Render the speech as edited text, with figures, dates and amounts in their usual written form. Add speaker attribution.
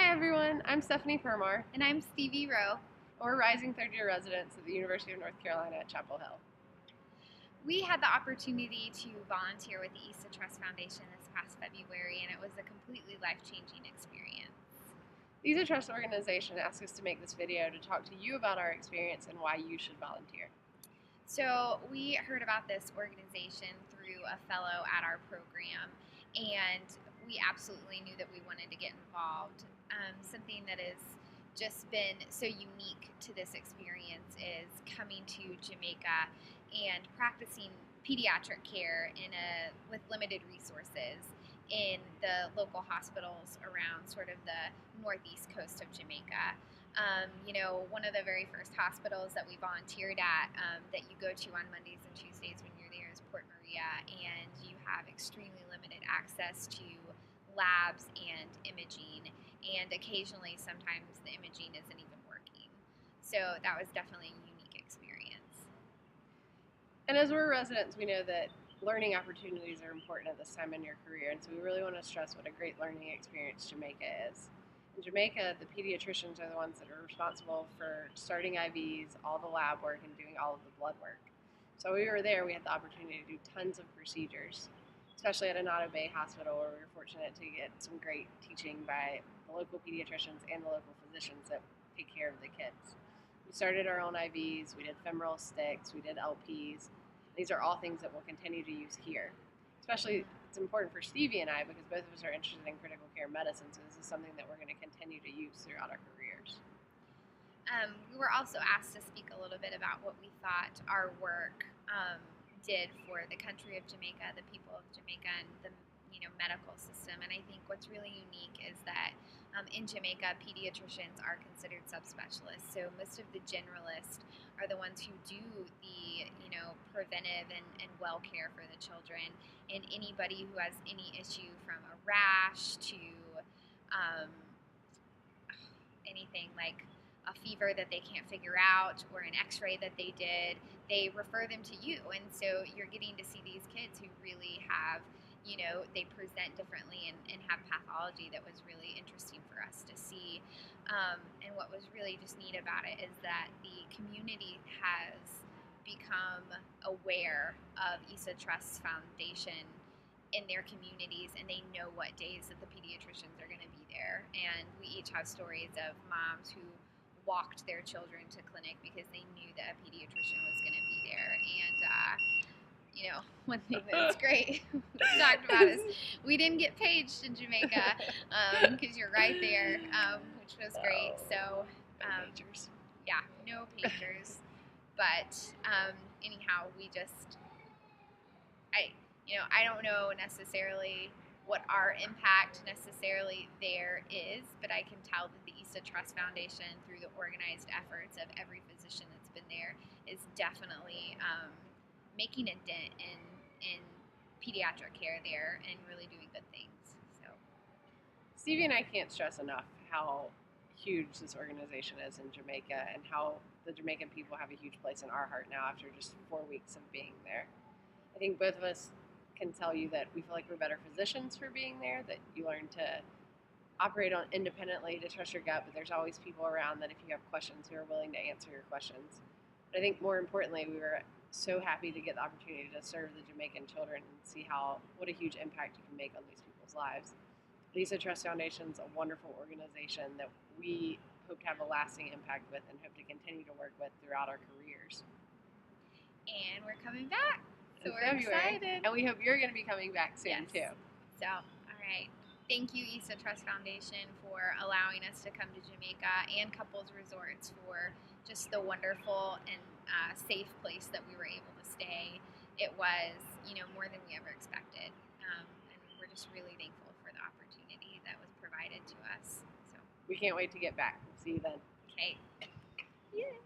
Speaker 1: Hi everyone, I'm Stephanie Permar.
Speaker 2: And I'm Stevie Rowe.
Speaker 1: We're rising third-year residents at the University of North Carolina at Chapel Hill.
Speaker 2: We had the opportunity to volunteer with the Issa Trust Foundation this past February, and it was a completely life-changing experience.
Speaker 1: The Issa Trust organization asked us to make this video to talk to you about our experience and why you should volunteer.
Speaker 2: So we heard about this organization through a fellow at our program, and we absolutely knew that we wanted to get involved. Something that has just been so unique to this experience is coming to Jamaica and practicing pediatric care with limited resources in the local hospitals around sort of the northeast coast of Jamaica. One of the very first hospitals that we volunteered at that you go to on Mondays and Tuesdays when you're there is Port Maria, and you have extremely limited access to labs and imaging, and occasionally sometimes the imaging isn't even working. So that was definitely a unique experience.
Speaker 1: And as we're residents, we know that learning opportunities are important at this time in your career, and so we really want to stress what a great learning experience Jamaica is. In Jamaica, the pediatricians are the ones that are responsible for starting IVs, all the lab work, and doing all of the blood work. So when we were there, we had the opportunity to do tons of procedures, especially at Anado Bay Hospital, where we were fortunate to get some great teaching by the local pediatricians and the local physicians that take care of the kids. We started our own IVs, we did femoral sticks, we did LPs. These are all things that we'll continue to use here. Especially, it's important for Stevie and I because both of us are interested in critical care medicine, so this is something that we're going to continue to use throughout our careers.
Speaker 2: We were also asked to speak a little bit about what we thought our work did for the country of Jamaica, the people of Jamaica, and the medical system. And I think what's really unique is that in Jamaica, pediatricians are considered subspecialists. So most of the generalists are the ones who do the preventive and well care for the children. And anybody who has any issue from a rash to anything like a fever that they can't figure out or an x-ray that they did, they refer them to you. And so you're getting to see these kids who really have, they present differently and have pathology that was really interesting for us to see. And what was really just neat about it is that the community has become aware of Issa Trust Foundation in their communities, and they know what days that the pediatricians are going to be there. And we each have stories of moms who walked their children to clinic because they knew that a pediatrician was going to be there. And one thing that's great we talked about is we didn't get paged in Jamaica because you're right there, which was great. So
Speaker 1: Pagers.
Speaker 2: Yeah, no pagers. But anyhow, we just I don't know necessarily what our impact necessarily there is, but I can tell that the Issa Trust Foundation, through the organized efforts of every physician that's been there, is definitely making a dent in pediatric care there and really doing good things. So,
Speaker 1: Stevie and I can't stress enough how huge this organization is in Jamaica and how the Jamaican people have a huge place in our heart now after just 4 weeks of being there. I think both of us can tell you that we feel like we're better physicians for being there, that you learn to operate on independently, to trust your gut, but there's always people around that if you have questions who are willing to answer your questions. But I think more importantly, we were so happy to get the opportunity to serve the Jamaican children and see what a huge impact you can make on these people's lives. The Issa Trust Foundation is a wonderful organization that we hope to have a lasting impact with and hope to continue to work with throughout our careers.
Speaker 2: And we're coming back. So we're
Speaker 1: February,
Speaker 2: excited.
Speaker 1: and we hope you're going to be coming back soon too.
Speaker 2: So, all right. Thank you, Issa Trust Foundation, for allowing us to come to Jamaica and Couples Resorts for just the wonderful and safe place that we were able to stay. It was, more than we ever expected. And we're just really thankful for the opportunity that was provided to us. So
Speaker 1: we can't wait to get back. We'll see you then.
Speaker 2: Okay. Yay.